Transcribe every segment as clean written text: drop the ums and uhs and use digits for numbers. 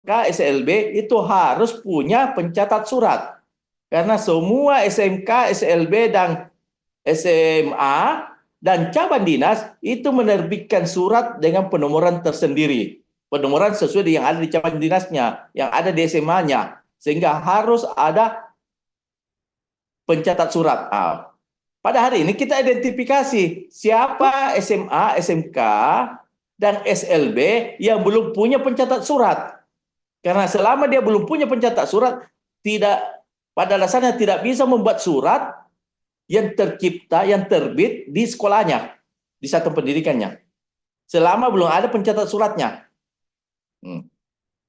SMK, SLB itu harus punya pencatat surat. Karena semua SMK, SLB, dan SMA dan cabang dinas itu menerbitkan surat dengan penomoran tersendiri. Penomoran sesuai dengan yang ada di cabang dinasnya, yang ada di SMA-nya. Sehingga harus ada pencatat surat. Pada hari ini kita identifikasi siapa SMA, SMK, dan SLB yang belum punya pencatat surat. Karena selama dia belum punya pencatat surat, pada dasarnya tidak bisa membuat surat yang tercipta, yang terbit di sekolahnya, di satuan pendidikannya. Selama belum ada pencatat suratnya.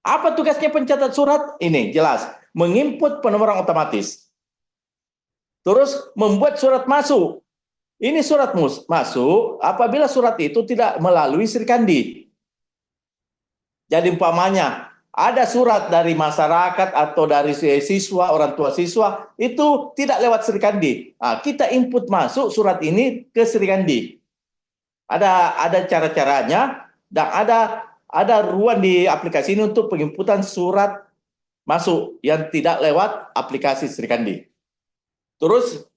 Apa tugasnya pencatat surat? Ini jelas, menginput penomoran otomatis. Terus membuat surat masuk. Ini surat masuk apabila surat itu tidak melalui Srikandi. Jadi umpamanya ada surat dari masyarakat atau dari siswa, orang tua siswa, itu tidak lewat Srikandi. Kita input masuk surat ini ke Srikandi. Ada cara-caranya, dan ada ruang di aplikasi ini untuk penginputan surat masuk yang tidak lewat aplikasi Srikandi. Terus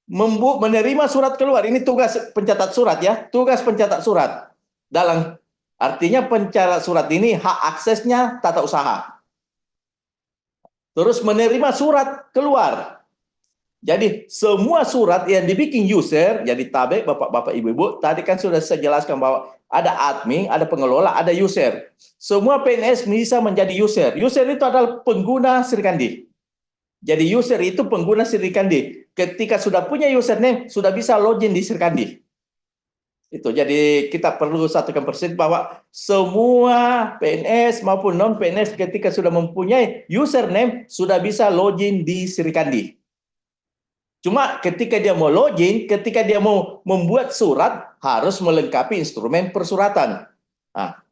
menerima surat keluar. Ini tugas pencatat surat ya, tugas pencatat surat. Artinya pencatat surat ini hak aksesnya tata usaha. Terus menerima surat keluar. Jadi semua surat yang dibikin user, jadi tabe Bapak-bapak Ibu-ibu, tadi kan sudah saya jelaskan bahwa ada admin, ada pengelola, ada user. Semua PNS bisa menjadi user. User itu adalah pengguna Srikandi. Jadi user itu pengguna Srikandi. Ketika sudah punya username, sudah bisa login di Srikandi. Itu jadi kita perlu satukan persen bahwa semua PNS maupun non PNS ketika sudah mempunyai username sudah bisa login di Srikandi. Cuma ketika dia mau login, ketika dia mau membuat surat harus melengkapi instrumen persuratan.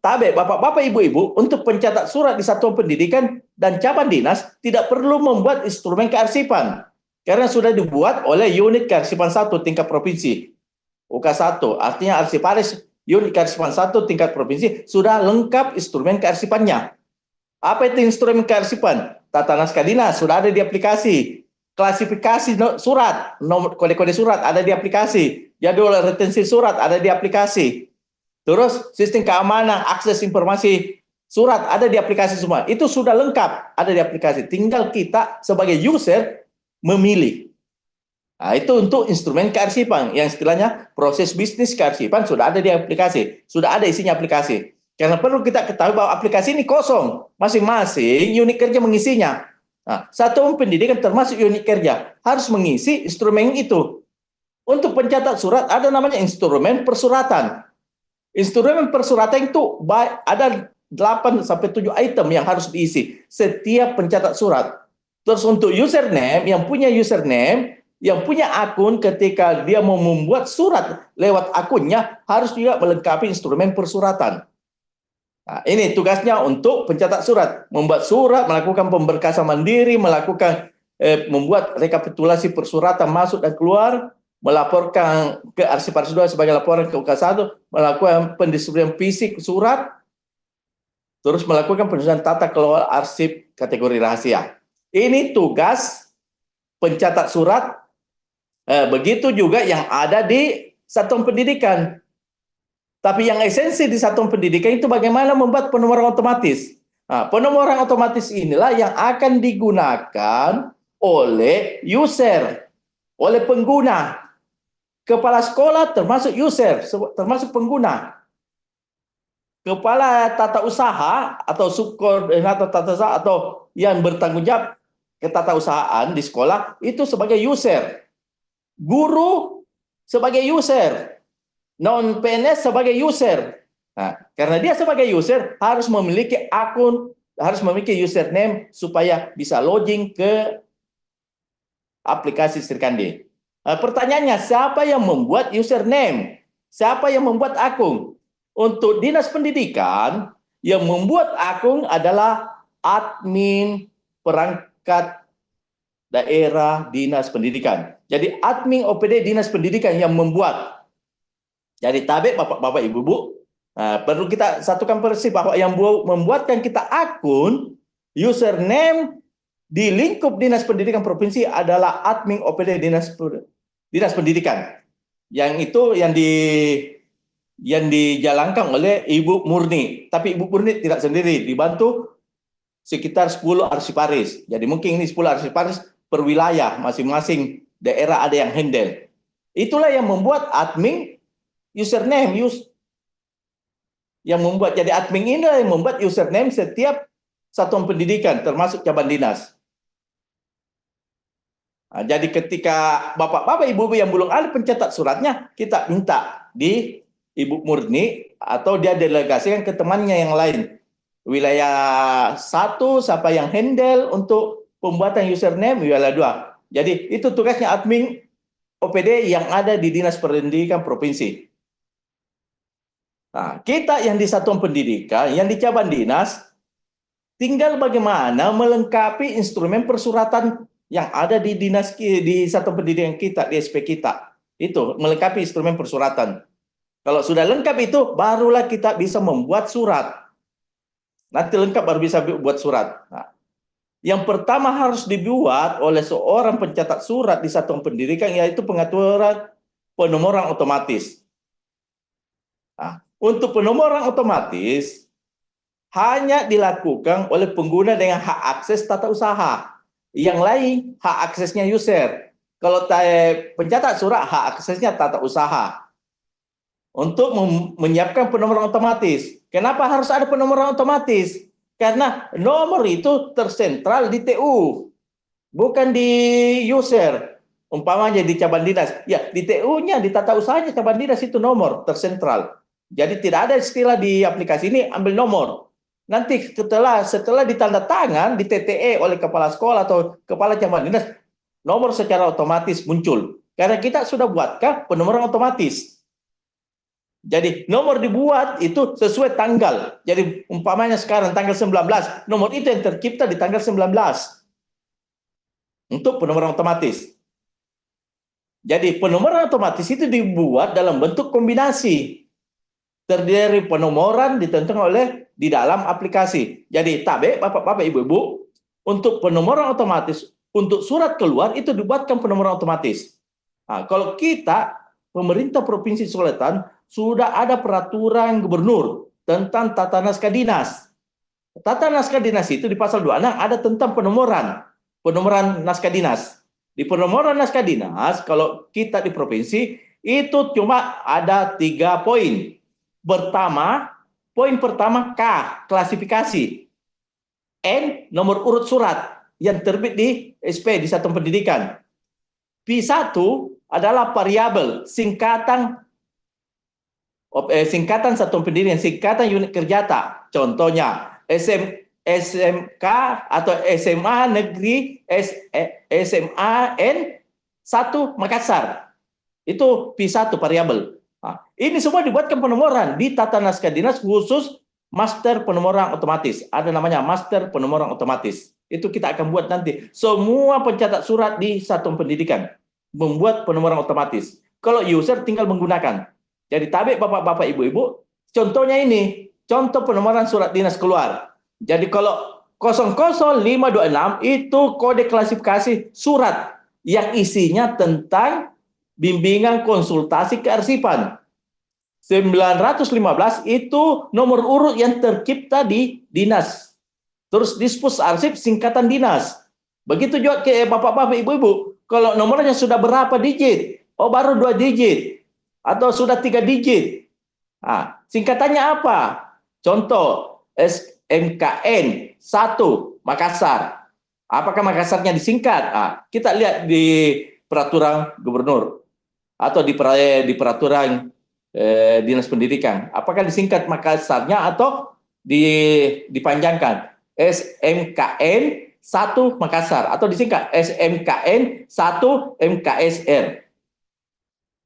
Tabe Bapak-bapak Ibu-ibu untuk pencatat surat di satuan pendidikan dan cabang dinas tidak perlu membuat instrumen kearsipan karena sudah dibuat oleh unit kearsipan 1 tingkat provinsi. UK1 artinya arsiparis unit kearsipan 1 tingkat provinsi sudah lengkap instrumen kearsipannya. Apa itu instrumen kearsipan? Tata naskah dinas sudah ada di aplikasi. Klasifikasi surat, nomor kode-kode surat ada di aplikasi. Jadwal retensi surat ada di aplikasi. Terus sistem keamanan, akses informasi surat ada di aplikasi semua. Itu sudah lengkap ada di aplikasi. Tinggal kita sebagai user memilih. Itu untuk instrumen kearsipan. Yang istilahnya proses bisnis kearsipan sudah ada di aplikasi. Sudah ada isinya aplikasi. Karena perlu kita ketahui bahwa aplikasi ini kosong. Masing-masing unit kerja mengisinya. Satuan pendidikan termasuk unit kerja harus mengisi instrumen itu. Untuk pencatat surat ada namanya instrumen persuratan. Instrumen persuratan itu ada 8 sampai 7 item yang harus diisi setiap pencatat surat. Terus untuk username, yang punya username, yang punya akun ketika dia mau membuat surat lewat akunnya harus juga melengkapi instrumen persuratan. Ini tugasnya untuk pencatat surat, membuat surat, melakukan pemberkasan mandiri, membuat rekapitulasi persuratan masuk dan keluar, melaporkan ke Arsiparis 2 sebagai laporan ke UK1, melakukan pendistribusian fisik surat, terus melakukan penyusunan tata kelola arsip kategori rahasia. Ini tugas pencatat surat. Begitu juga yang ada di satuan pendidikan. Tapi yang esensi di satuan pendidikan itu bagaimana membuat penomoran otomatis. Penomoran otomatis inilah yang akan digunakan oleh user, oleh pengguna. Kepala sekolah termasuk user, termasuk pengguna. Kepala tata usaha atau subkoordinator tata usaha atau yang bertanggung jawab ketatausahaan di sekolah itu sebagai user. Guru sebagai user. Non PNS sebagai user. Karena dia sebagai user harus memiliki akun, harus memiliki username supaya bisa login ke aplikasi Srikandi. Pertanyaannya, siapa yang membuat username? Siapa yang membuat akun? Untuk dinas pendidikan, yang membuat akun adalah admin perangkat daerah dinas pendidikan. Jadi admin OPD dinas pendidikan yang membuat. Jadi tabe Bapak-bapak Ibu-ibu, perlu kita satukan persib bahwa yang membuatkan kita akun username di lingkup Dinas Pendidikan Provinsi adalah admin OPD Dinas Pendidikan. Yang itu yang dijalankan oleh Ibu Murni. Tapi Ibu Murni tidak sendiri, dibantu sekitar 10 arsiparis. Jadi mungkin ini 10 arsiparis per wilayah, masing-masing daerah ada yang handle. Itulah yang membuat admin username, yang membuat jadi admin ini yang membuat username setiap satuan pendidikan, termasuk cabang dinas. Nah, jadi ketika bapak-bapak, ibu-ibu yang belum ada pencetak suratnya, kita minta di Ibu Murni atau dia delegasikan ke temannya yang lain. Wilayah 1 siapa yang handle untuk pembuatan username, wilayah 2. Jadi itu tugasnya admin OPD yang ada di Dinas Pendidikan Provinsi. Nah, kita yang di satuan pendidikan, yang di cabang dinas, tinggal bagaimana melengkapi instrumen persuratan yang ada di dinas, di satuan pendidikan kita, di SP kita. Itu melengkapi instrumen persuratan. Kalau sudah lengkap itu, barulah kita bisa membuat surat. Nanti lengkap baru bisa buat surat. Nah, yang pertama harus dibuat oleh seorang pencetak surat di satuan pendidikan, yaitu pengaturan penomoran otomatis. Nah, untuk penomoran otomatis hanya dilakukan oleh pengguna dengan hak akses tata usaha. Yang lain hak aksesnya user. Kalau pencetak surat hak aksesnya tata usaha. Untuk menyiapkan penomoran otomatis. Kenapa harus ada penomoran otomatis? Karena nomor itu tersentral di TU, bukan di user. Umpamanya di cabang dinas, ya di TU-nya, di tata usahanya cabang dinas itu nomor tersentral. Jadi tidak ada istilah di aplikasi ini ambil nomor. Nanti setelah ditanda tangan, di TTE oleh kepala sekolah atau kepala cabang dinas, nomor secara otomatis muncul. Karena kita sudah buatkan penomoran otomatis. Jadi nomor dibuat itu sesuai tanggal. Jadi umpamanya sekarang tanggal 19, nomor itu yang tercipta di tanggal 19. Untuk penomoran otomatis. Jadi penomoran otomatis itu dibuat dalam bentuk kombinasi. Terdiri penomoran ditentukan oleh di dalam aplikasi. Jadi tabe bapak-bapak ibu-ibu, untuk penomoran otomatis, untuk surat keluar itu dibuatkan penomoran otomatis. Nah, kalau kita, pemerintah Provinsi Sulawesi sudah ada peraturan gubernur tentang tata naskah dinas. Tata naskah dinas itu di pasal 26 ada tentang penomoran naskah dinas. Di penomoran naskah dinas, kalau kita di provinsi, itu cuma ada 3 poin. Poin pertama K, klasifikasi. N, nomor urut surat yang terbit di SP, di satuan pendidikan. P1 adalah variabel, singkatan satuan pendidikan, singkatan unit kerjata. Contohnya, SMK atau SMA Negeri SMAN 1 Makassar. Itu P1 variabel. Nah, ini semua dibuatkan penomoran di tata naskah dinas khusus master penomoran otomatis. Ada namanya master penomoran otomatis. Itu kita akan buat nanti. Semua pencatat surat di satuan pendidikan membuat penomoran otomatis. Kalau user tinggal menggunakan. Jadi tabik bapak-bapak ibu-ibu, contohnya ini, contoh penomoran surat dinas keluar. Jadi kalau 00526 itu kode klasifikasi surat yang isinya tentang bimbingan konsultasi kearsipan. 915 itu nomor urut yang tercipta di dinas. Terus dispus arsip singkatan dinas. Begitu juga ke bapak-bapak ibu-ibu. Kalau nomornya sudah berapa digit? Oh, baru 2 digit. Atau sudah 3 digit. Nah, singkatannya apa? Contoh, SMKN 1 Makassar. Apakah Makassarnya disingkat? Nah, kita lihat di peraturan gubernur atau di peraturan dinas pendidikan. Apakah disingkat Makassarnya atau dipanjangkan? SMKN 1 Makassar atau disingkat SMKN 1 MKSR.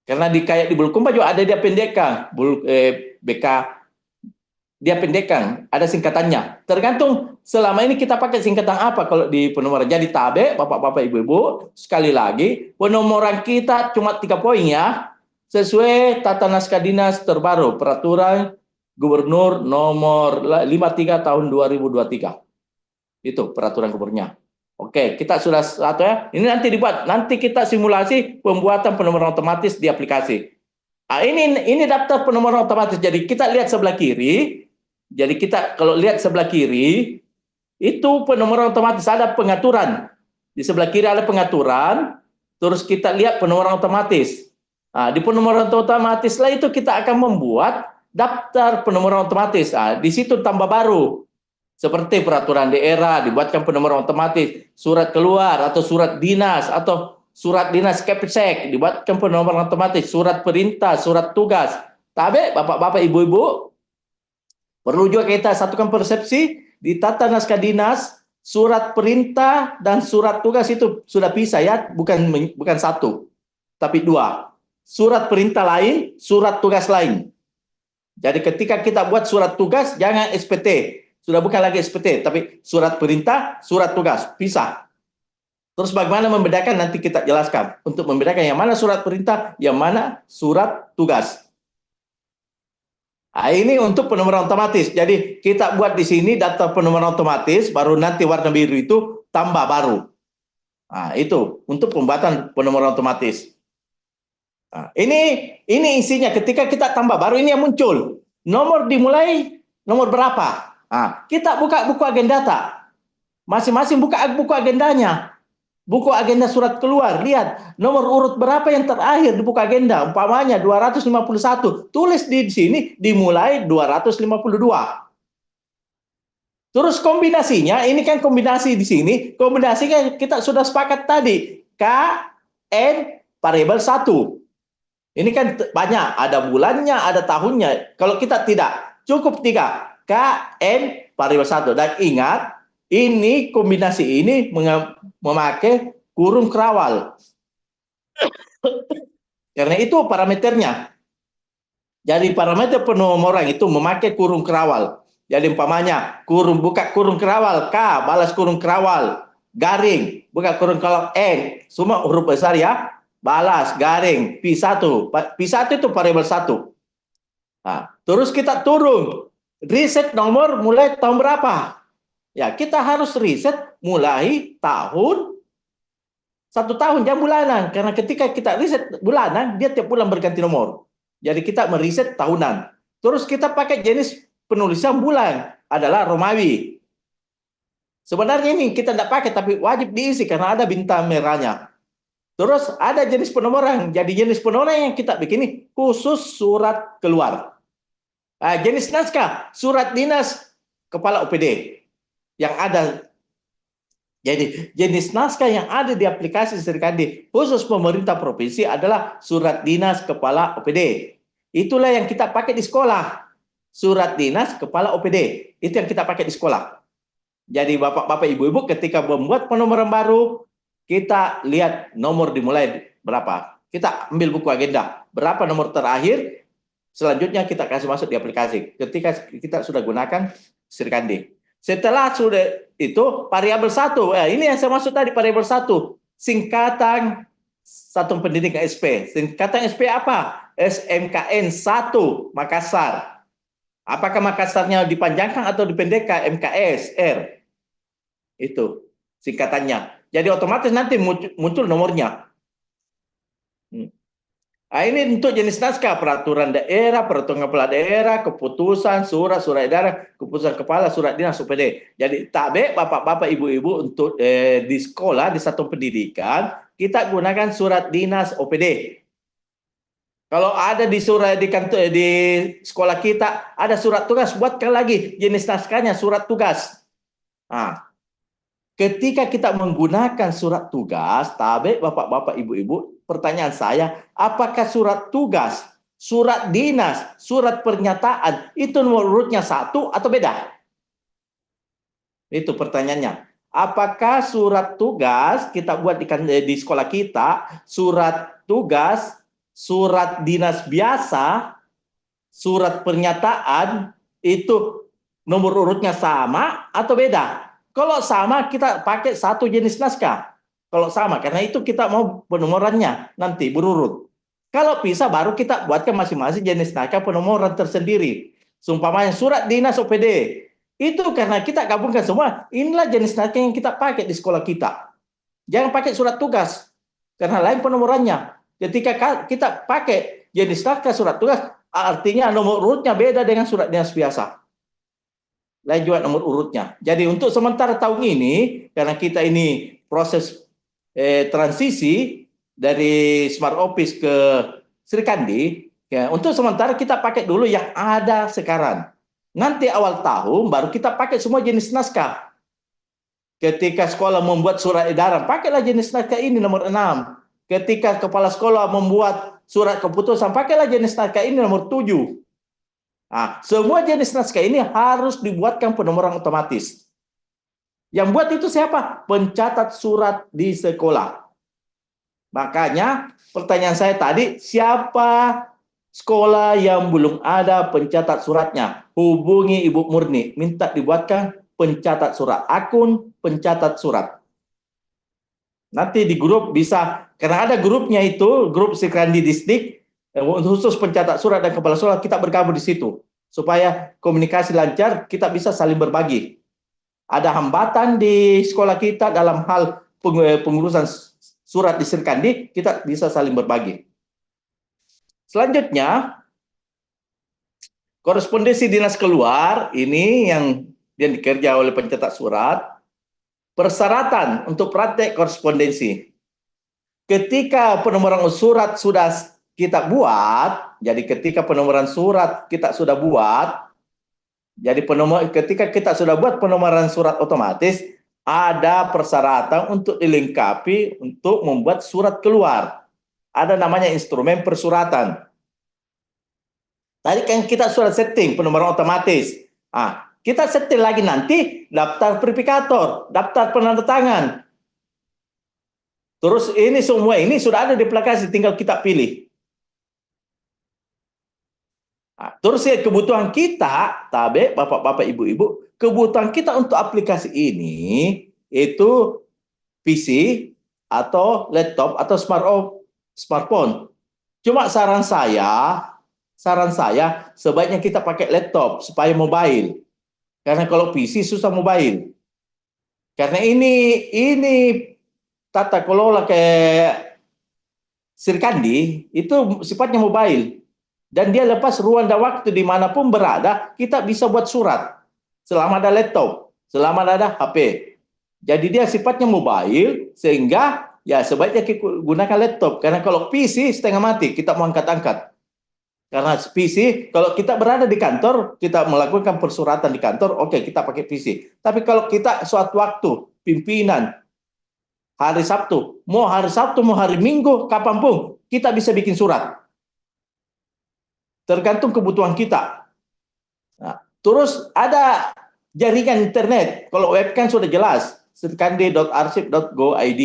Karena kayak di Bulukumba juga ada dia pendekan, BK dia pendekan, ada singkatannya. Tergantung selama ini kita pakai singkatan apa kalau di penomoran. Jadi tabe, bapak-bapak ibu-ibu, sekali lagi penomoran kita cuma 3 poin ya, sesuai tata naskah dinas terbaru peraturan gubernur nomor 53 tahun 2023. Itu peraturan gubernurnya. Oke, kita sudah satu ya. Ini nanti dibuat. Nanti kita simulasi pembuatan penomoran otomatis di aplikasi. Nah, ini daftar penomoran otomatis. Jadi kita lihat sebelah kiri. Jadi kita kalau lihat sebelah kiri itu penomoran otomatis ada pengaturan. Di sebelah kiri ada pengaturan. Terus kita lihat penomoran otomatis. Nah, di penomoran otomatis lah itu kita akan membuat daftar penomoran otomatis. Nah, di situ tambah baru. Seperti peraturan daerah, dibuatkan penomoran otomatis, surat keluar atau surat dinas atau surat dinas Kepsek, dibuatkan penomoran otomatis, surat perintah, surat tugas. Tapi bapak-bapak, ibu-ibu, perlu juga kita satukan persepsi di tata naskah dinas, surat perintah dan surat tugas itu sudah pisah ya, bukan satu, tapi dua. Surat perintah lain, surat tugas lain. Jadi ketika kita buat surat tugas, jangan SPT. Sudah bukan lagi SPT, tapi surat perintah, surat tugas, pisah. Terus bagaimana membedakan nanti kita jelaskan. Untuk membedakan yang mana surat perintah, yang mana surat tugas. Nah, ini untuk penomoran otomatis. Jadi kita buat di sini data penomoran otomatis, baru nanti warna biru itu tambah baru. Nah, itu untuk pembuatan penomoran otomatis. Nah, ini isinya ketika kita tambah baru ini yang muncul. Nomor dimulai nomor berapa? Nah, kita buka buku agenda data. Masing-masing buka buku agendanya. Buku agenda surat keluar. Lihat nomor urut berapa yang terakhir di buku agenda. Umpamanya 251. Tulis di sini dimulai 252. Terus kombinasinya, ini kan kombinasi di sini. Kombinasinya kita sudah sepakat tadi. K, N, variabel 1. Ini kan banyak. Ada bulannya, ada tahunnya. Kalau kita tidak, cukup 3. KN variabel 1. Dan ingat, ini kombinasi ini memakai kurung kerawal. Karena itu parameternya. Jadi parameter penomoran itu memakai kurung kerawal. Jadi umpamanya buka kurung kerawal K, balas kurung kerawal garing, buka kurung kerawal N, semua huruf besar ya. Balas garing P1. P1 itu variabel 1. Nah, terus kita turun. Riset nomor mulai tahun berapa? Ya, kita harus riset mulai tahun 1 tahun, jangan bulanan. Karena ketika kita riset bulanan, dia tiap bulan berganti nomor. Jadi kita meriset tahunan. Terus kita pakai jenis penulisan bulan adalah Romawi. Sebenarnya ini kita tidak pakai, tapi wajib diisi karena ada bintang merahnya. Terus ada jenis penomoran. Jadi jenis penomoran yang kita bikin ini khusus surat keluar. Jenis naskah, surat dinas kepala OPD yang ada. Jadi jenis naskah yang ada di aplikasi Serikandi khusus pemerintah provinsi adalah surat dinas kepala OPD. Itulah yang kita pakai di sekolah. Surat dinas kepala OPD. Itu yang kita pakai di sekolah. Jadi bapak-bapak, ibu-ibu ketika membuat penomoran baru, kita lihat nomor dimulai berapa. Kita ambil buku agenda. Berapa nomor terakhir. Selanjutnya kita kasih masuk di aplikasi. Ketika kita sudah gunakan Serikandi. Setelah sudah itu variabel 1. Ini yang saya maksud tadi variabel 1. Singkatan Satuan Pendidikan SP. Singkatan SP apa? SMKN 1 Makassar. Apakah Makassarnya dipanjangkan atau dipendekkan? MKS R. Itu singkatannya. Jadi otomatis nanti muncul nomornya. Ini untuk jenis naskah, peraturan daerah, peraturan kepala daerah, keputusan, surat daerah, keputusan kepala, surat dinas OPD. Jadi tabe bapak-bapak, ibu-ibu untuk di sekolah, di satuan pendidikan, kita gunakan surat dinas OPD. Kalau ada di surat di kantor di sekolah kita ada surat tugas, buatkan lagi jenis naskahnya surat tugas. Nah, ketika kita menggunakan surat tugas, tabe bapak-bapak, ibu-ibu, pertanyaan saya, apakah surat tugas, surat dinas, surat pernyataan itu nomor urutnya 1 atau beda? Itu pertanyaannya. Apakah surat tugas kita buat di sekolah kita, surat tugas, surat dinas biasa, surat pernyataan itu nomor urutnya sama atau beda? Kalau sama kita pakai satu jenis naskah. Kalau sama, karena itu kita mau penomorannya nanti berurut. Kalau bisa baru kita buatkan masing-masing jenis naskah penomoran tersendiri. Seumpamanya surat dinas OPD Itu karena kita gabungkan semua. Inilah jenis naskah yang kita pakai di sekolah kita. Jangan pakai surat tugas, karena lain penomorannya. Ketika kita pakai jenis naskah surat tugas, artinya nomor urutnya beda dengan surat dinas biasa. Lain juga nomor urutnya. Jadi untuk sementara tahun ini, karena kita ini proses transisi dari Smart Office ke Sri Kandi, ya, untuk sementara kita pakai dulu yang ada sekarang. Nanti awal tahun baru kita pakai semua jenis naskah. Ketika sekolah membuat surat edaran, pakailah jenis naskah ini nomor 6. Ketika kepala sekolah membuat surat keputusan, pakailah jenis naskah ini nomor 7. Nah, semua jenis naskah ini harus dibuatkan penomoran otomatis. Yang buat itu siapa? Pencatat surat di sekolah. Makanya pertanyaan saya tadi, siapa sekolah yang belum ada pencatat suratnya? Hubungi Ibu Murni, minta dibuatkan pencatat surat, akun pencatat surat. Nanti di grup bisa, karena ada grupnya itu, grup Sri Kandi Distrik, khusus pencatat surat dan kepala sekolah, kita bergabung di situ. Supaya komunikasi lancar, kita bisa saling berbagi. Ada hambatan di sekolah kita dalam hal pengurusan surat di Sri Kandi, kita bisa saling berbagi. Selanjutnya, korespondensi dinas keluar, ini yang dikerja oleh pencetak surat. Persyaratan untuk praktek korespondensi. Ketika penomoran surat sudah kita buat, jadi ketika penomoran surat kita sudah buat, jadi ketika kita sudah buat penomoran surat otomatis, ada persyaratan untuk dilengkapi untuk membuat surat keluar. Ada namanya instrumen persuratan. Tadi kan kita sudah setting penomoran otomatis. Kita setting lagi nanti daftar verifikator, daftar penandatangan. Terus ini semua ini sudah ada di aplikasi, tinggal kita pilih. Terus kebutuhan kita, tabe bapak-bapak, ibu-ibu, kebutuhan kita untuk aplikasi ini itu PC atau laptop atau smartphone. Cuma saran saya sebaiknya kita pakai laptop supaya mobile. Karena kalau PC susah mobile. Karena ini tata kelola kayak Sri Kandi itu sifatnya mobile. Dan dia lepas ruang dan waktu dimanapun berada, kita bisa buat surat. Selama ada laptop, selama ada HP. Jadi dia sifatnya mobile, sehingga ya sebaiknya kita gunakan laptop. Karena kalau PC setengah mati, kita mau angkat-angkat. Karena PC, kalau kita berada di kantor, kita melakukan persuratan di kantor, oke, kita pakai PC. Tapi kalau kita suatu waktu, pimpinan, hari Sabtu, mau hari Minggu, kapanpun, kita bisa bikin surat. Tergantung kebutuhan kita. Nah, terus ada jaringan internet. Kalau web kan sudah jelas, srikandi.arsip.go.id.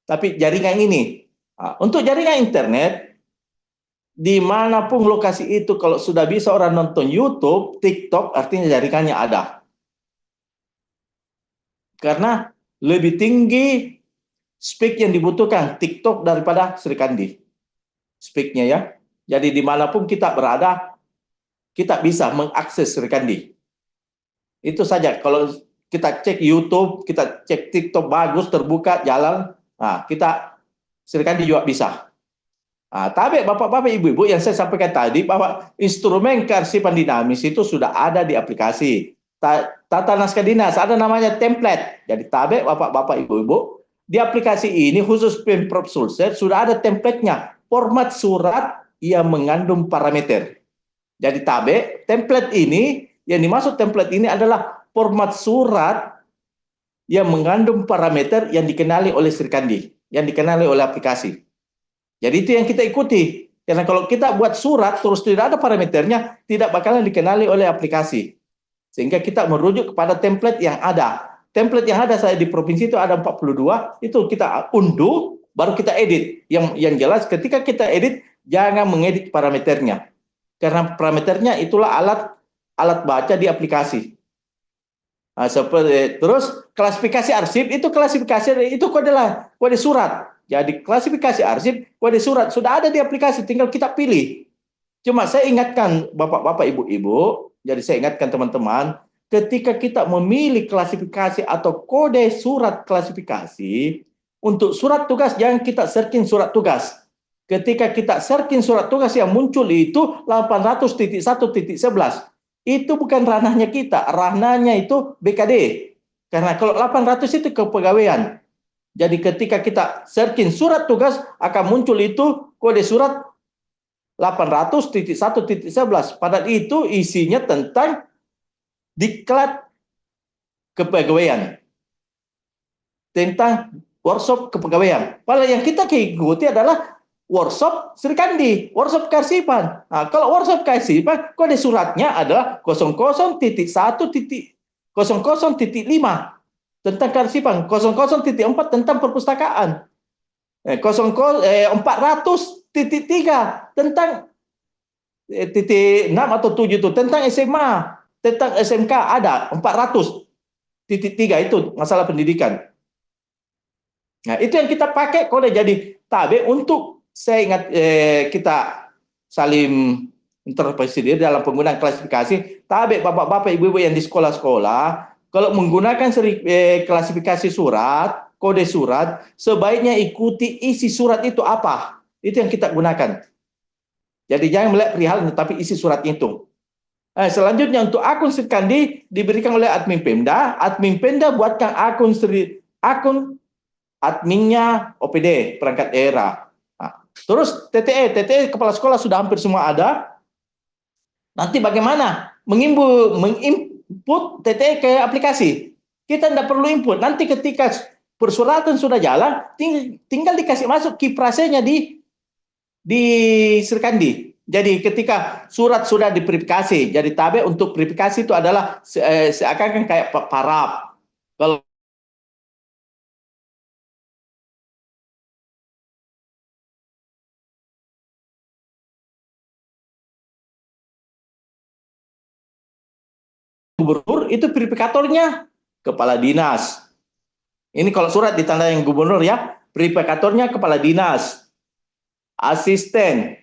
Tapi jaringan ini, untuk jaringan internet, dimanapun lokasi itu, kalau sudah bisa orang nonton YouTube, TikTok, artinya jaringannya ada. Karena lebih tinggi speed yang dibutuhkan TikTok daripada Sri Kandi. Speednya ya. Jadi dimanapun kita berada, kita bisa mengakses Sri Kandi. Itu saja. Kalau kita cek YouTube, kita cek TikTok bagus, terbuka, jalan, kita Sri Kandi juga bisa. Tapi bapak-bapak, ibu-ibu yang saya sampaikan tadi, bahwa instrumen kearsipan dinamis itu sudah ada di aplikasi. Tata naskah dinas, ada namanya template. Jadi tabe bapak-bapak, ibu-ibu, di aplikasi ini khusus Pemprov Sulsel sudah ada template-nya. Format surat yang mengandung parameter. Jadi tabe, template ini, yang dimaksud template ini adalah format surat yang mengandung parameter yang dikenali oleh Sri Kandi, yang dikenali oleh aplikasi. Jadi itu yang kita ikuti. Karena kalau kita buat surat terus tidak ada parameternya, tidak bakalan dikenali oleh aplikasi. Sehingga kita merujuk kepada template yang ada. Template yang ada saya di provinsi itu ada 42, itu kita unduh, baru kita edit. Yang jelas ketika kita edit, jangan mengedit parameternya. Karena parameternya itulah alat baca di aplikasi. Terus klasifikasi arsip itu kode surat. Jadi klasifikasi arsip, kode surat sudah ada di aplikasi, tinggal kita pilih. Cuma saya ingatkan bapak-bapak, ibu-ibu, jadi saya ingatkan teman-teman, ketika kita memilih klasifikasi atau kode surat klasifikasi, untuk surat tugas jangan kita searching surat tugas. Ketika kita searching surat tugas yang muncul itu 800.1.11. Itu bukan ranahnya kita, ranahnya itu BKD. Karena kalau 800 itu kepegawaian. Jadi ketika kita searching surat tugas akan muncul itu kode surat 800.1.11. Padahal itu isinya tentang diklat kepegawaian. Tentang workshop kepegawaian. Padahal yang kita ikuti adalah workshop Sri Kandi, workshop kearsipan. Nah, kalau workshop kearsipan, kode suratnya adalah 00.1.00.5 tentang kearsipan, 00.4 tentang perpustakaan, 400.3 tentang titik 6 atau 7 itu tentang SMA, tentang SMK ada 400.3 itu masalah pendidikan. Nah, itu yang kita pakai kode jadi tabe untuk saya ingat kita saling interpretasi dalam penggunaan klasifikasi tabe bapak-bapak ibu-ibu yang di sekolah-sekolah kalau menggunakan klasifikasi surat, kode surat, sebaiknya ikuti isi surat itu apa. Itu yang kita gunakan. Jadi jangan melihat perihal tapi isi surat itu. Selanjutnya untuk akun Sri Kandi diberikan oleh admin Pemda buatkan akun adminnya OPD perangkat daerah. Nah, terus TTE kepala sekolah sudah hampir semua ada. Nanti bagaimana menginput TTE ke aplikasi? Kita tidak perlu input. Nanti ketika persuratan sudah jalan, tinggal dikasih masuk kiprasenya di Sri Kandi. Jadi ketika surat sudah diverifikasi, jadi tabe untuk verifikasi itu adalah seakan-akan kayak paraf. Kalau gubernur itu verifikatornya kepala dinas. Ini kalau surat ditandai yang gubernur ya, verifikatornya kepala dinas, asisten,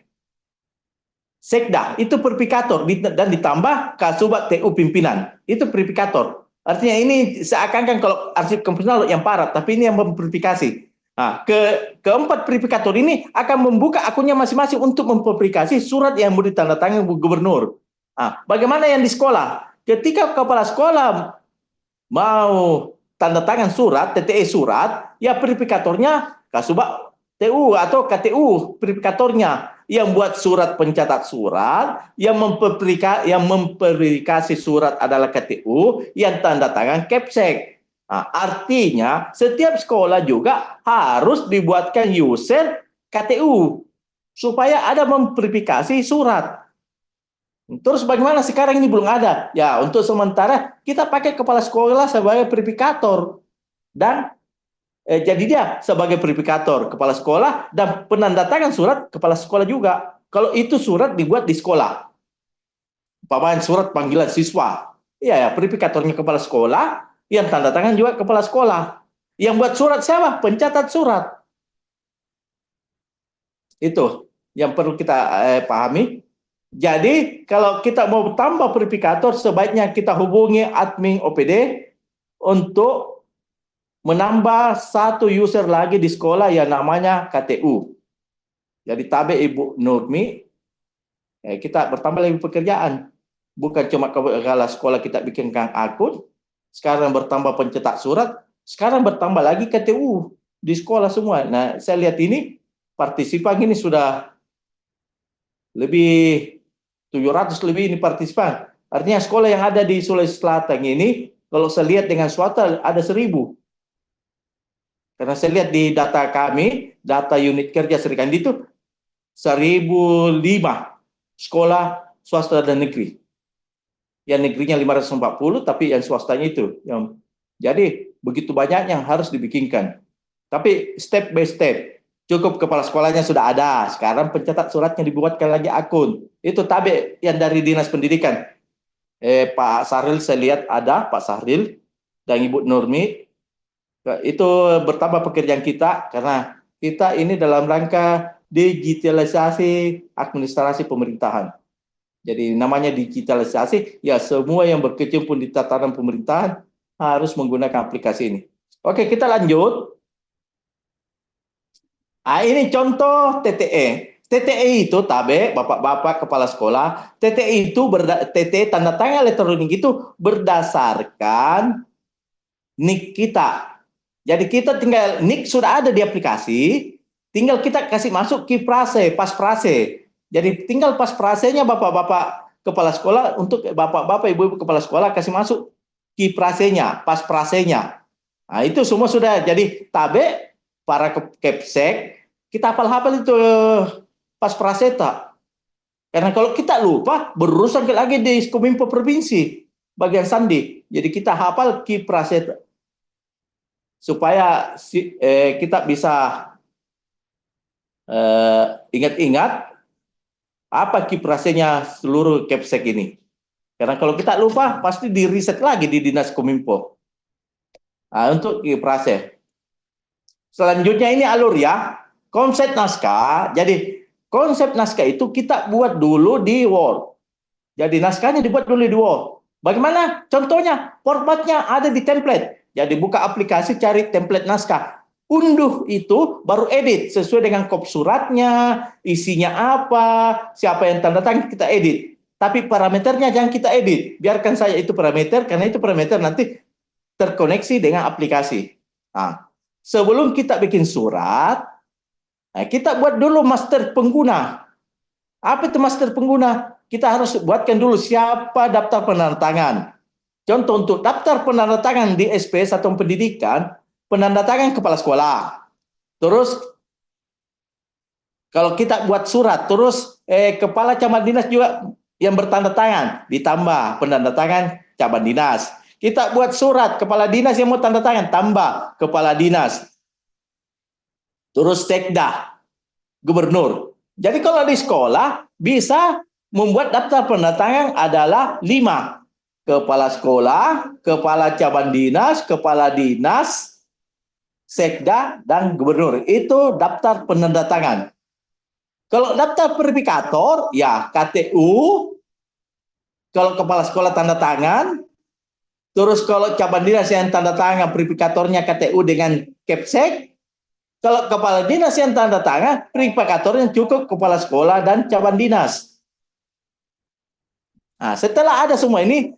sekda itu verifikator dan ditambah kasubag TU pimpinan itu verifikator. Artinya ini seakan-akan kalau arsip konvensional yang parah, tapi ini yang memverifikasi. Nah, keempat verifikator ini akan membuka akunnya masing-masing untuk memverifikasi surat yang mau ditandatangani gubernur. Nah, bagaimana yang di sekolah? Ketika kepala sekolah mau tanda tangan surat, TTE surat, ya verifikatornya kasubag TU atau KTU verifikatornya yang buat surat pencatat surat, yang memverifikasi surat adalah KTU, yang tanda tangan Kepsek. Nah, artinya setiap sekolah juga harus dibuatkan user KTU supaya ada memverifikasi surat. Terus bagaimana sekarang ini belum ada? Ya, untuk sementara kita pakai kepala sekolah sebagai verifikator dan jadi dia sebagai verifikator kepala sekolah dan penandatangan surat kepala sekolah juga. Kalau itu surat dibuat di sekolah, umpamanya surat panggilan siswa, ya verifikatornya kepala sekolah, yang tanda tangan juga kepala sekolah. Yang buat surat siapa? Pencatat surat. Itu yang perlu kita pahami. Jadi kalau kita mau tambah verifikator, sebaiknya kita hubungi admin OPD untuk menambah satu user lagi di sekolah yang namanya KTU. Jadi tabe Ibu Nurmi, kita bertambah lagi pekerjaan. Bukan cuma kalau sekolah kita bikinkan akun, sekarang bertambah pencetak surat, sekarang bertambah lagi KTU di sekolah semua. Nah, saya lihat ini partisipan ini sudah lebih 700 lebih ini partisipan. Artinya sekolah yang ada di Sulawesi Selatan ini, kalau saya lihat dengan swasta ada 1000. Karena saya lihat di data kami, data unit kerja Sri Kandi itu 1005 sekolah swasta dan negeri. Yang negerinya 540, tapi yang swastanya itu. Jadi begitu banyak yang harus dibikinkan. Tapi step by step. Cukup kepala sekolahnya sudah ada. Sekarang pencetak suratnya dibuatkan lagi akun. Itu tabe yang dari Dinas Pendidikan. Pak Sahril saya lihat ada, Pak Sahril dan Ibu Nurmi. Itu bertambah pekerjaan kita karena kita ini dalam rangka digitalisasi administrasi pemerintahan. Jadi namanya digitalisasi, ya semua yang berkecimpung di tatanan pemerintahan harus menggunakan aplikasi ini. Oke, kita lanjut. Ah, ini contoh TTE. TTE itu tabe, bapak-bapak kepala sekolah. TTE itu TTE tanda tangan elektronik itu berdasarkan NIK kita. Jadi kita tinggal NIK sudah ada di aplikasi, tinggal kita kasih masuk kiprase, pas prase. Jadi tinggal pas prasenya bapak-bapak kepala sekolah untuk bapak-bapak ibu-ibu kepala sekolah kasih masuk kiprasenya, pas prasenya. Nah, itu semua sudah jadi tabe para kepsek, kita hafal-hafal itu pas praseta. Karena kalau kita lupa berurusan lagi di Kominfo provinsi bagian sandi. Jadi kita hafal kipraseta supaya kita bisa ingat-ingat apa kiprasenya seluruh kepsek ini. Karena kalau kita lupa pasti di riset lagi di Dinas Kominfo. Nah, untuk kiprase. Selanjutnya ini alur ya. Konsep naskah. Jadi konsep naskah itu kita buat dulu di Word. Jadi naskahnya dibuat dulu di Word. Bagaimana? Contohnya formatnya ada di template. Jadi buka aplikasi cari template naskah. Unduh itu baru edit sesuai dengan kop suratnya, isinya apa, siapa yang tanda tangan kita edit. Tapi parameternya jangan kita edit. Biarkan saya itu parameter karena itu parameter nanti terkoneksi dengan aplikasi. Nah, sebelum kita bikin surat, kita buat dulu master pengguna. Apa itu master pengguna? Kita harus buatkan dulu siapa daftar penandatangan. Contoh untuk daftar penandatangan di SPS atau pendidikan, penandatangan kepala sekolah. Terus kalau kita buat surat, terus kepala camat dinas juga yang bertanda tangan, ditambah penandatangan camat dinas. Kita buat surat kepala dinas yang mau tanda tangan, tambah kepala dinas. Terus sekda, gubernur. Jadi kalau di sekolah bisa membuat daftar pendatangan adalah 5. Kepala sekolah, kepala cabang dinas, kepala dinas, sekda, dan gubernur. Itu daftar penandatangan. Kalau daftar verifikator, ya KTU. Kalau kepala sekolah tanda tangan. Terus kalau cabang dinas yang tanda tangan verifikatornya KTU dengan Kepsek. Kalau kepala dinas yang tanda tangan, verifikatornya cukup kepala sekolah dan cabang dinas. Nah, setelah ada semua ini,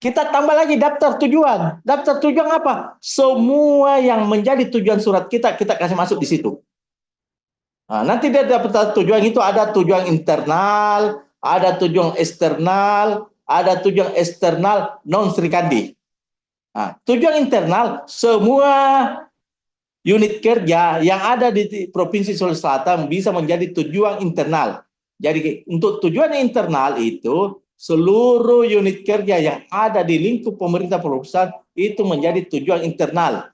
kita tambah lagi daftar tujuan. Daftar tujuan apa? Semua yang menjadi tujuan surat kita kasih masuk di situ. Nah, nanti dia daftar tujuan itu ada tujuan internal, ada tujuan eksternal, ada tujuan eksternal non Serikandi. Nah, tujuan internal semua unit kerja yang ada di Provinsi Sulawesi Selatan bisa menjadi tujuan internal. Jadi untuk tujuan internal itu seluruh unit kerja yang ada di lingkup pemerintah pusat itu menjadi tujuan internal.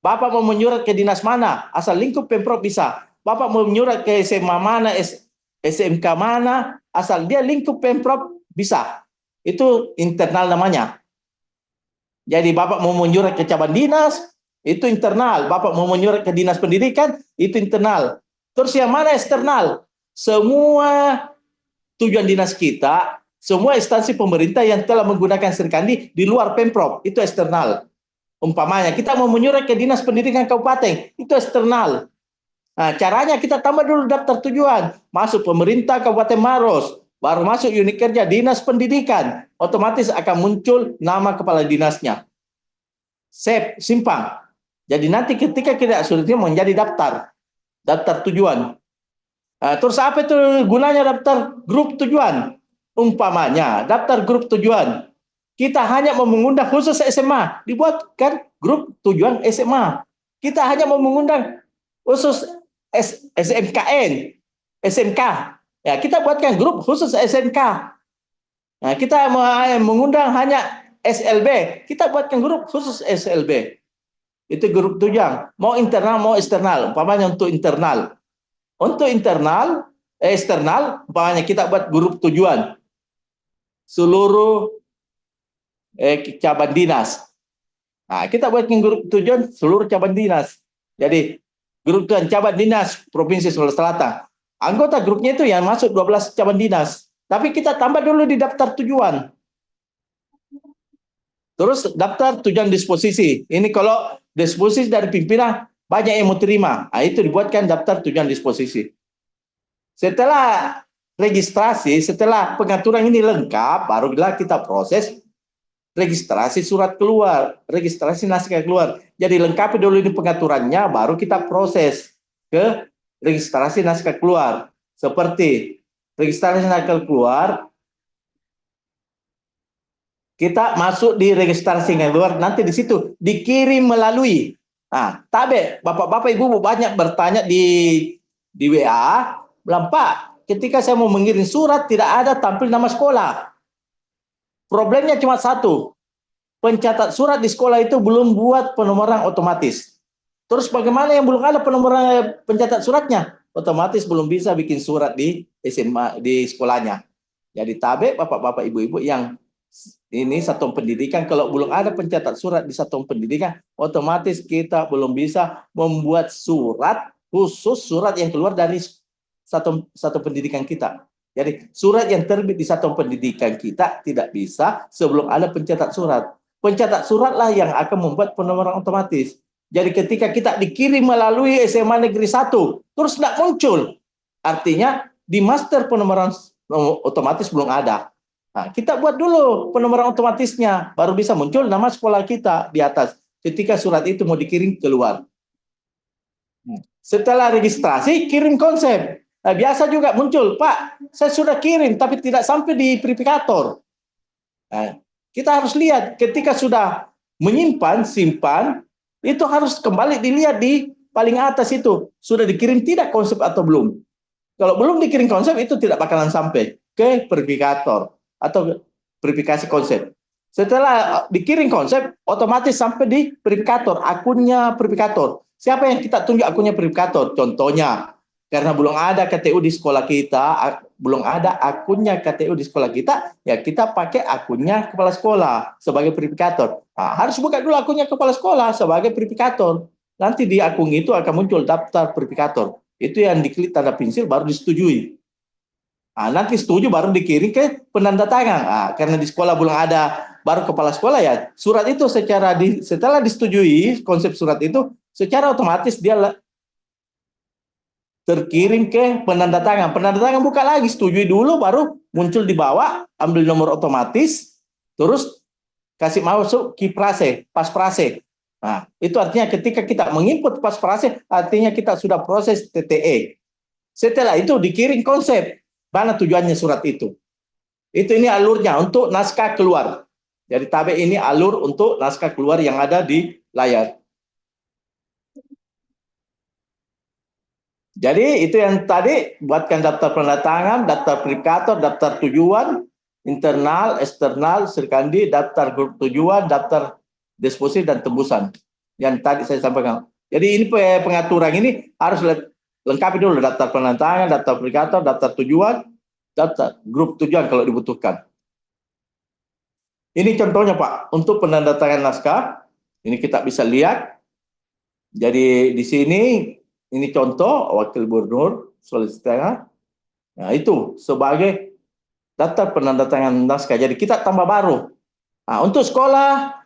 Bapak mau menyurat ke dinas mana, asal lingkup Pemprov bisa. Bapak mau menyurat ke SMA mana, SMK mana, asal dia lingkup Pemprov bisa. Itu internal namanya. Jadi Bapak mau menyurat ke cabang dinas, itu internal. Bapak mau menyurat ke dinas pendidikan, itu internal. Terus yang mana eksternal? Semua tujuan dinas kita, semua instansi pemerintah yang telah menggunakan Serikandi di luar Pemprov, itu eksternal. Umpamanya, kita mau menyurat ke dinas pendidikan kabupaten, itu eksternal. Nah, caranya kita tambah dulu daftar tujuan. Masuk pemerintah Kabupaten Maros, baru masuk unit kerja dinas pendidikan. Otomatis akan muncul nama kepala dinasnya. Save, simpan. Jadi nanti ketika kita sudah menjadi daftar tujuan. Terus apa itu gunanya daftar grup tujuan? Umpamanya daftar grup tujuan, kita hanya mau mengundang khusus SMA, dibuatkan grup tujuan SMA. Kita hanya mau mengundang khusus SMKN, SMK. Ya, kita buatkan grup khusus SMK. Nah, kita mau mengundang hanya SLB, kita buatkan grup khusus SLB. Itu grup tujuan, mau internal mau eksternal. Umpamanya untuk internal. Untuk internal, eksternal, umpamanya kita buat grup tujuan. Seluruh cabang dinas. Nah, kita buatkan grup tujuan seluruh cabang dinas. Jadi, grup tujuan cabang dinas Provinsi Sulawesi Selatan. Anggota grupnya itu yang masuk 12 cabang dinas. Tapi kita tambah dulu di daftar tujuan. Terus daftar tujuan disposisi. Ini kalau disposisi dari pimpinan banyak yang mau terima. Nah, itu dibuatkan daftar tujuan disposisi. Setelah registrasi, setelah pengaturan ini lengkap, barulah kita proses registrasi surat keluar, registrasi naskah keluar. Jadi lengkapi dulu ini pengaturannya, baru kita proses ke registrasi naskah keluar. Seperti registrasi naskah keluar, kita masuk di registrasi keluar, nanti di situ dikirim melalui. Nah, tabe, bapak-bapak ibu banyak bertanya di WA, bilang, Pak, ketika saya mau mengirim surat tidak ada tampil nama sekolah. Problemnya cuma satu, pencatat surat di sekolah itu belum buat penomoran otomatis. Terus bagaimana yang belum ada penomoran pencatat suratnya? Otomatis belum bisa bikin surat di SMA di sekolahnya. Jadi tabe bapak-bapak ibu-ibu yang ini satuan pendidikan, kalau belum ada pencatat surat di satuan pendidikan, otomatis kita belum bisa membuat surat khusus, surat yang keluar dari satuan pendidikan kita. Jadi surat yang terbit di satuan pendidikan kita tidak bisa sebelum ada pencatat surat. Pencatat suratlah yang akan membuat penomoran otomatis. Jadi ketika kita dikirim melalui SMA Negeri 1, terus tidak muncul. Artinya di master penomoran otomatis belum ada. Nah, kita buat dulu penomoran otomatisnya, baru bisa muncul nama sekolah kita di atas ketika surat itu mau dikirim keluar. Setelah registrasi, kirim konsep. Nah, biasa juga muncul, Pak, saya sudah kirim, tapi tidak sampai di verifikator. Nah, kita harus lihat, ketika sudah menyimpan, simpan, itu harus kembali dilihat di paling atas itu. Sudah dikirim tidak konsep atau belum. Kalau belum dikirim konsep, itu tidak bakalan sampai ke verifikator atau verifikasi konsep. Setelah dikirim konsep, otomatis sampai di verifikator, akunnya verifikator. Siapa yang kita tunjuk akunnya verifikator? Contohnya, karena belum ada KTU di sekolah kita, belum ada akunnya KTU di sekolah kita, ya kita pakai akunnya kepala sekolah sebagai verifikator. Nah, harus buka dulu akunnya kepala sekolah sebagai verifikator. Nanti di akun itu akan muncul daftar verifikator. Itu yang diklik tanda pensil baru disetujui. Nah, nanti setuju baru dikirim ke penandatangan. Nah, karena di sekolah belum ada, baru kepala sekolah ya. Surat itu setelah disetujui konsep surat itu, secara otomatis dia terkirim ke penandatangan. Penandatangan buka lagi, setujui dulu, baru muncul di bawah, ambil nomor otomatis, terus kasih masuk kiprase, pasprase. Nah, itu artinya ketika kita menginput pasprase, artinya kita sudah proses TTE. Setelah itu dikirim konsep. Mana tujuannya surat itu? Itu ini alurnya untuk naskah keluar. Jadi tabe ini alur untuk naskah keluar yang ada di layar. Jadi itu yang tadi, buatkan daftar penandatangan, daftar verifikator, daftar tujuan, internal, eksternal, serkandi, daftar grup tujuan, daftar disposisi dan tembusan. Yang tadi saya sampaikan. Jadi ini pengaturan ini harus lengkapi dulu daftar penandatangan, daftar verifikator, daftar tujuan, daftar grup tujuan kalau dibutuhkan. Ini contohnya Pak, untuk penandatangan naskah, ini kita bisa lihat. Jadi di sini, ini contoh Wakil Gubernur Sulawesi Tengah. Nah itu sebagai daftar penandatangan naskah. Jadi kita tambah baru. Nah, untuk sekolah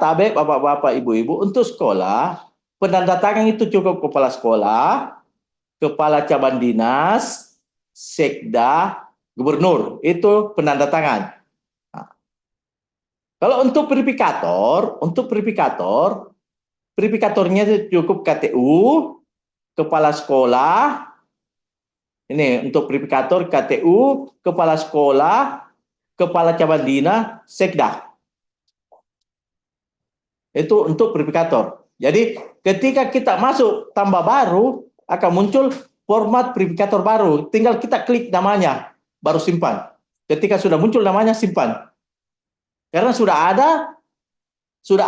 tabe bapak-bapak ibu-ibu, untuk sekolah penandatangan itu cukup kepala sekolah, kepala cabang dinas, sekda, gubernur, itu penandatangan. Nah, kalau untuk verifikatornya cukup KTU, kepala sekolah. Ini untuk verifikator KTU, kepala sekolah, kepala cabang dinas, sekda. Itu untuk verifikator. Jadi ketika kita masuk tambah baru, akan muncul format verifikator baru. Tinggal kita klik namanya, baru simpan. Ketika sudah muncul namanya, simpan. Karena sudah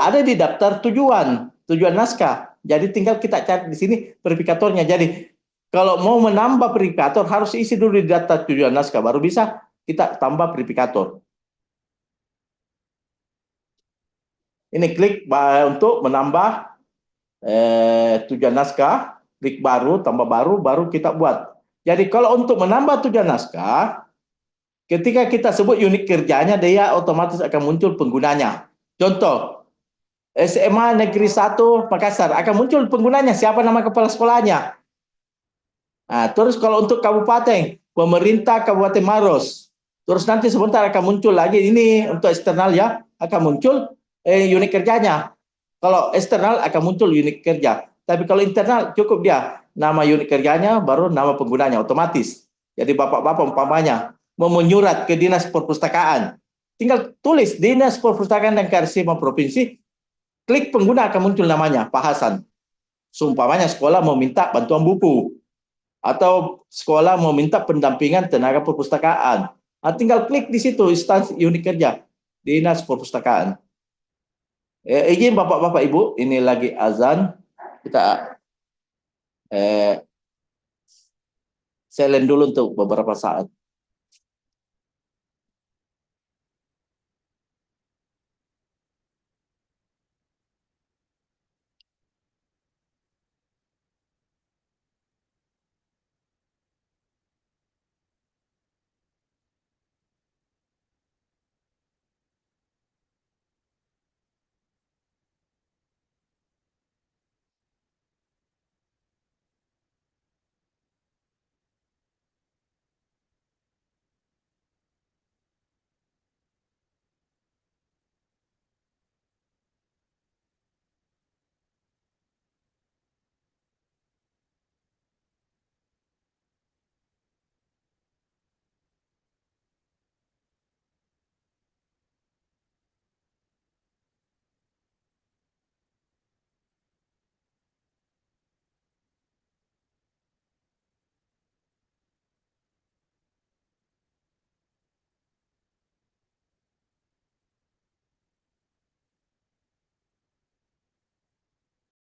ada di daftar tujuan naskah. Jadi tinggal kita cari di sini verifikatornya. Jadi kalau mau menambah verifikator harus isi dulu di daftar tujuan naskah, baru bisa kita tambah verifikator. Ini klik untuk menambah tujuan naskah, klik baru, tambah baru, baru kita buat. Jadi kalau untuk menambah tujuan naskah, Ketika kita sebut unit kerjanya, dia otomatis akan muncul penggunanya. Contoh, SMA Negeri 1 Makassar akan muncul penggunanya, siapa nama kepala sekolahnya. Nah, terus kalau untuk kabupaten, pemerintah Kabupaten Maros. Terus nanti sebentar akan muncul lagi ini untuk eksternal ya, akan muncul unit kerjanya. Kalau eksternal akan muncul unit kerja. Tapi kalau internal cukup dia nama unit kerjanya baru nama penggunanya otomatis. Jadi bapak-bapak umpamanya mau menyurat ke Dinas Perpustakaan, tinggal tulis Dinas Perpustakaan dan Kearsipan Provinsi, klik pengguna akan muncul namanya Pak Hasan. Seumpamanya sekolah mau minta bantuan buku atau sekolah mau minta pendampingan tenaga perpustakaan. Nah, tinggal klik di situ instansi unit kerja Dinas Perpustakaan. Izin Bapak-bapak Ibu, ini lagi azan. Kita silent dulu untuk beberapa saat.